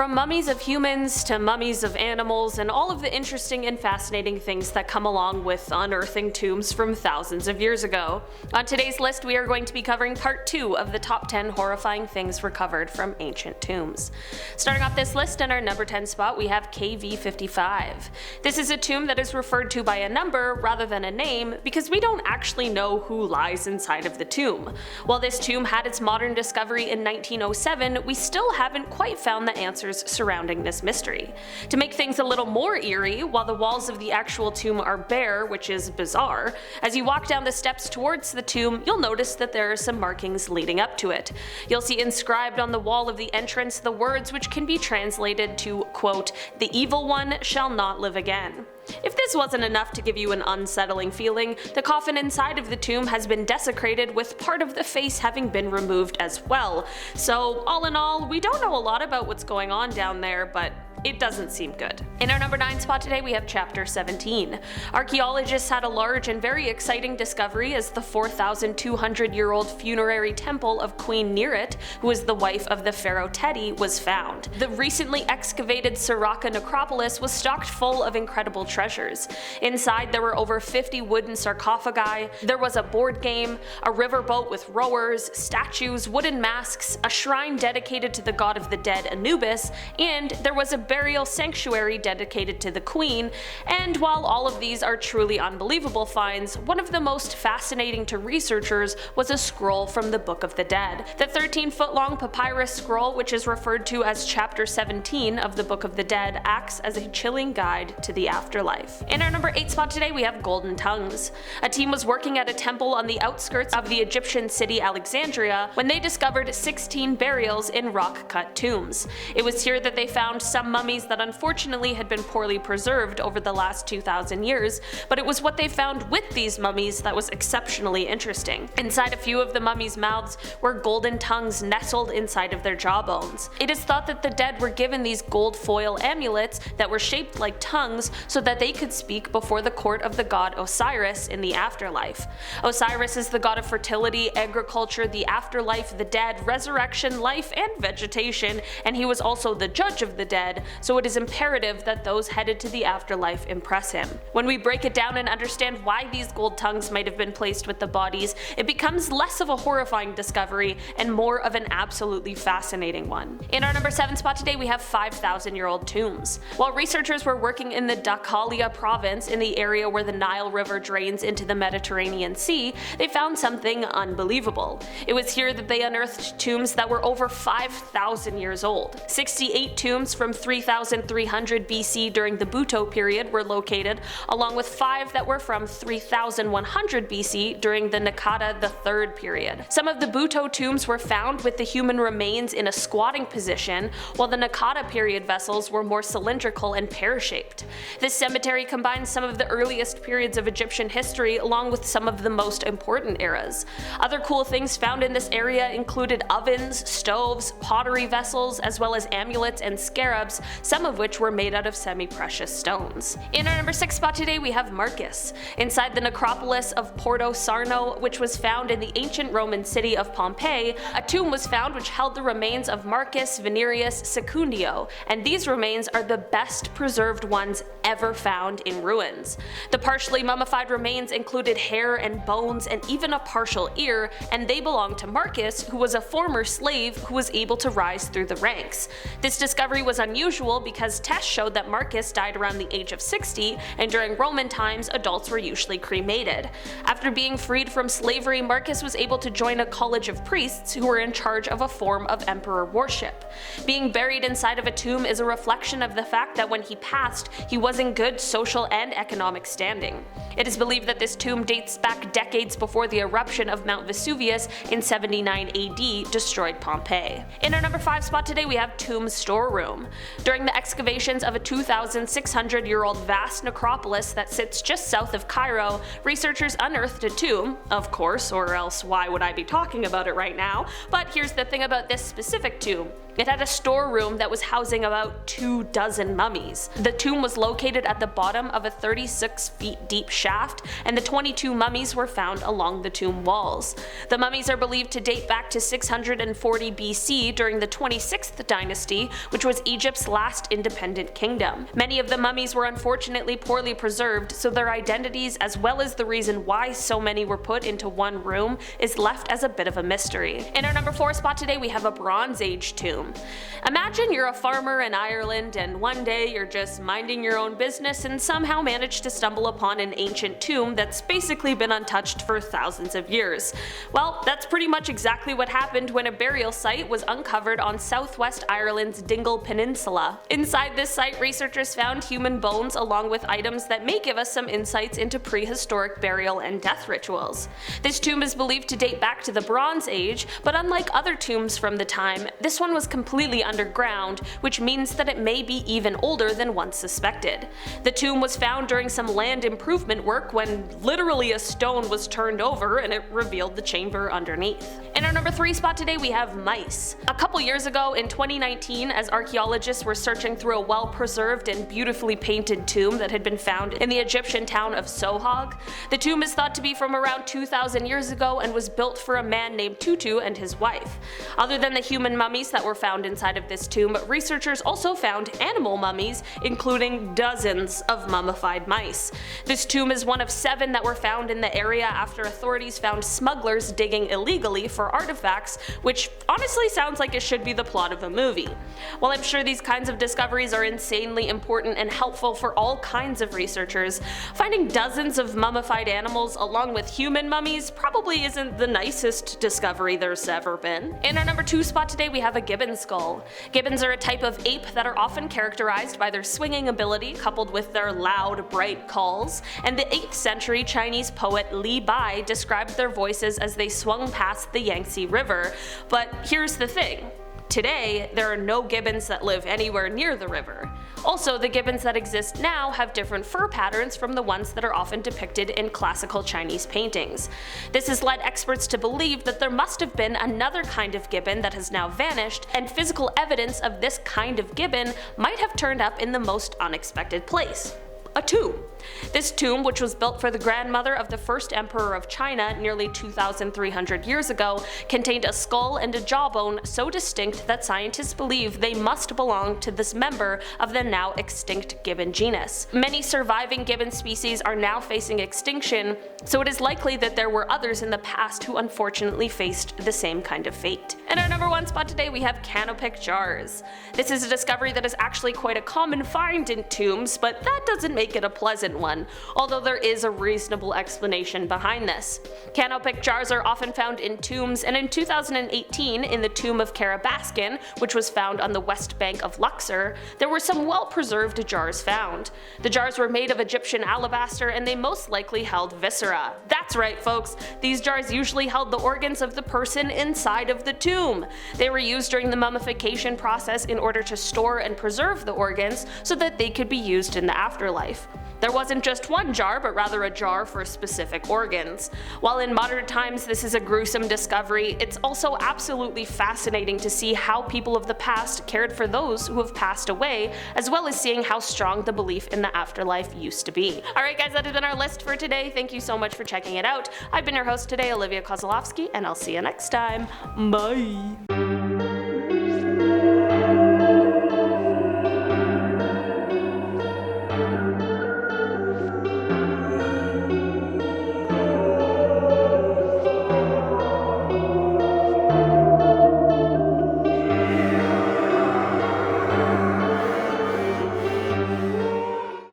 From mummies of humans to mummies of animals and all of the interesting and fascinating things that come along with unearthing tombs from thousands of years ago. On today's list we are going to be covering part 2 of the top 10 horrifying things recovered from ancient tombs. Starting off this list in our number 10 spot we have KV55. This is a tomb that is referred to by a number rather than a name because we don't actually know who lies inside of the tomb. While this tomb had its modern discovery in 1907, we still haven't quite found the answers surrounding this mystery. To make things a little more eerie, while the walls of the actual tomb are bare, which is bizarre, as you walk down the steps towards the tomb, you'll notice that there are some markings leading up to it. You'll see inscribed on the wall of the entrance the words which can be translated to, quote, "The evil one shall not live again." If this wasn't enough to give you an unsettling feeling, the coffin inside of the tomb has been desecrated with part of the face having been removed as well. So all in all, we don't know a lot about what's going on down there, but it doesn't seem good. In our number 9 spot today we have Chapter 17. Archaeologists had a large and very exciting discovery as the 4,200-year-old funerary temple of Queen Nerit, who was the wife of the pharaoh Teti, was found. The recently excavated Siraka necropolis was stocked full of incredible treasures. Inside there were over 50 wooden sarcophagi, there was a board game, a riverboat with rowers, statues, wooden masks, a shrine dedicated to the god of the dead Anubis, and there was a burial sanctuary dedicated to the queen. And while all of these are truly unbelievable finds, one of the most fascinating to researchers was a scroll from the Book of the Dead. The 13-foot long papyrus scroll, which is referred to as Chapter 17 of the Book of the Dead, acts as a chilling guide to the afterlife. In our number 8 spot today we have golden tongues. A team was working at a temple on the outskirts of the Egyptian city Alexandria when they discovered 16 burials in rock-cut tombs. It was here that they found some mummies that unfortunately had been poorly preserved over the last 2,000 years, but it was what they found with these mummies that was exceptionally interesting. Inside a few of the mummies' mouths were golden tongues nestled inside of their jawbones. It is thought that the dead were given these gold foil amulets that were shaped like tongues so that they could speak before the court of the god Osiris in the afterlife. Osiris is the god of fertility, agriculture, the afterlife, the dead, resurrection, life, and vegetation, and he was also the judge of the dead, so it is imperative that those headed to the afterlife impress him. When we break it down and understand why these gold tongues might have been placed with the bodies, it becomes less of a horrifying discovery and more of an absolutely fascinating one. In our number 7 spot today we have 5,000-year-old tombs. While researchers were working in the Dakalia province in the area where the Nile River drains into the Mediterranean Sea, they found something unbelievable. It was here that they unearthed tombs that were over 5,000 years old. 68 tombs from 3,300 BC during the Buto period were located, along with 5 that were from 3,100 BC during the Nakata III period. Some of the Buto tombs were found with the human remains in a squatting position, while the Nakata period vessels were more cylindrical and pear-shaped. This cemetery combines some of the earliest periods of Egyptian history along with some of the most important eras. Other cool things found in this area included ovens, stoves, pottery vessels, as well as amulets and scarabs, some of which were made out of semi-precious stones. In our number 6 spot today we have Marcus. Inside the necropolis of Porto Sarno, which was found in the ancient Roman city of Pompeii, a tomb was found which held the remains of Marcus Venerius Secundio, and these remains are the best preserved ones ever found in ruins. The partially mummified remains included hair and bones and even a partial ear, and they belonged to Marcus, who was a former slave who was able to rise through the ranks. This discovery was unusual because tests showed that Marcus died around the age of 60, and during Roman times adults were usually cremated. After being freed from slavery, Marcus was able to join a college of priests who were in charge of a form of emperor worship. Being buried inside of a tomb is a reflection of the fact that when he passed, he was in good social and economic standing. It is believed that this tomb dates back decades before the eruption of Mount Vesuvius in 79 AD destroyed Pompeii. In our number 5 spot today we have Tomb Storeroom. During the excavations of a 2,600-year-old vast necropolis that sits just south of Cairo, researchers unearthed a tomb, of course, or else why would I be talking about it right now, but here's the thing about this specific tomb. It had a storeroom that was housing about 24 mummies. The tomb was located at the bottom of a 36 feet deep shaft, and the 22 mummies were found along the tomb walls. The mummies are believed to date back to 640 BC during the 26th dynasty, which was Egypt's last independent kingdom. Many of the mummies were unfortunately poorly preserved, so their identities as well as the reason why so many were put into one room is left as a bit of a mystery. In our number 4 spot today we have a Bronze Age tomb. Imagine you're a farmer in Ireland and one day you're just minding your own business and somehow manage to stumble upon an ancient tomb that's basically been untouched for thousands of years. Well, that's pretty much exactly what happened when a burial site was uncovered on southwest Ireland's Dingle Peninsula. Inside this site, researchers found human bones along with items that may give us some insights into prehistoric burial and death rituals. This tomb is believed to date back to the Bronze Age, but unlike other tombs from the time, this one was completely underground, which means that it may be even older than once suspected. The tomb was found during some land improvement work when literally a stone was turned over and it revealed the chamber underneath. In our number 3 spot today we have mice. A couple years ago in 2019, as archaeologists were searching through a well-preserved and beautifully painted tomb that had been found in the Egyptian town of Sohag, the tomb is thought to be from around 2,000 years ago and was built for a man named Tutu and his wife. Other than the human mummies that were found inside of this tomb, researchers also found animal mummies, including dozens of mummified mice. This tomb is one of 7 that were found in the area after authorities found smugglers digging illegally for artifacts, which honestly sounds like it should be the plot of a movie. While I'm sure these kinds of discoveries are insanely important and helpful for all kinds of researchers, finding dozens of mummified animals along with human mummies probably isn't the nicest discovery there's ever been. In our number 2 spot today we have a Gibbon Skull. Gibbons are a type of ape that are often characterized by their swinging ability coupled with their loud, bright calls, and the 8th century Chinese poet Li Bai described their voices as they swung past the Yangtze River. But here's the thing. Today, there are no gibbons that live anywhere near the river. Also, the gibbons that exist now have different fur patterns from the ones that are often depicted in classical Chinese paintings. This has led experts to believe that there must have been another kind of gibbon that has now vanished, and physical evidence of this kind of gibbon might have turned up in the most unexpected place: a tomb. This tomb, which was built for the grandmother of the first emperor of China nearly 2,300 years ago, contained a skull and a jawbone so distinct that scientists believe they must belong to this member of the now extinct gibbon genus. Many surviving gibbon species are now facing extinction, so it is likely that there were others in the past who unfortunately faced the same kind of fate. In our number 1 spot today we have Canopic Jars. This is a discovery that is actually quite a common find in tombs, but that doesn't make it a pleasant one, although there is a reasonable explanation behind this. Canopic jars are often found in tombs, and in 2018 in the tomb of Carabaskin, which was found on the west bank of Luxor, there were some well-preserved jars found. The jars were made of Egyptian alabaster and they most likely held viscera. That's right folks, these jars usually held the organs of the person inside of the tomb. They were used during the mummification process in order to store and preserve the organs so that they could be used in the afterlife. There wasn't just one jar, but rather a jar for specific organs. While in modern times this is a gruesome discovery, it's also absolutely fascinating to see how people of the past cared for those who have passed away, as well as seeing how strong the belief in the afterlife used to be. Alright guys, that has been our list for today. Thank you so much for checking it out. I've been your host today, Olivia Kozlowski, and I'll see you next time. Bye!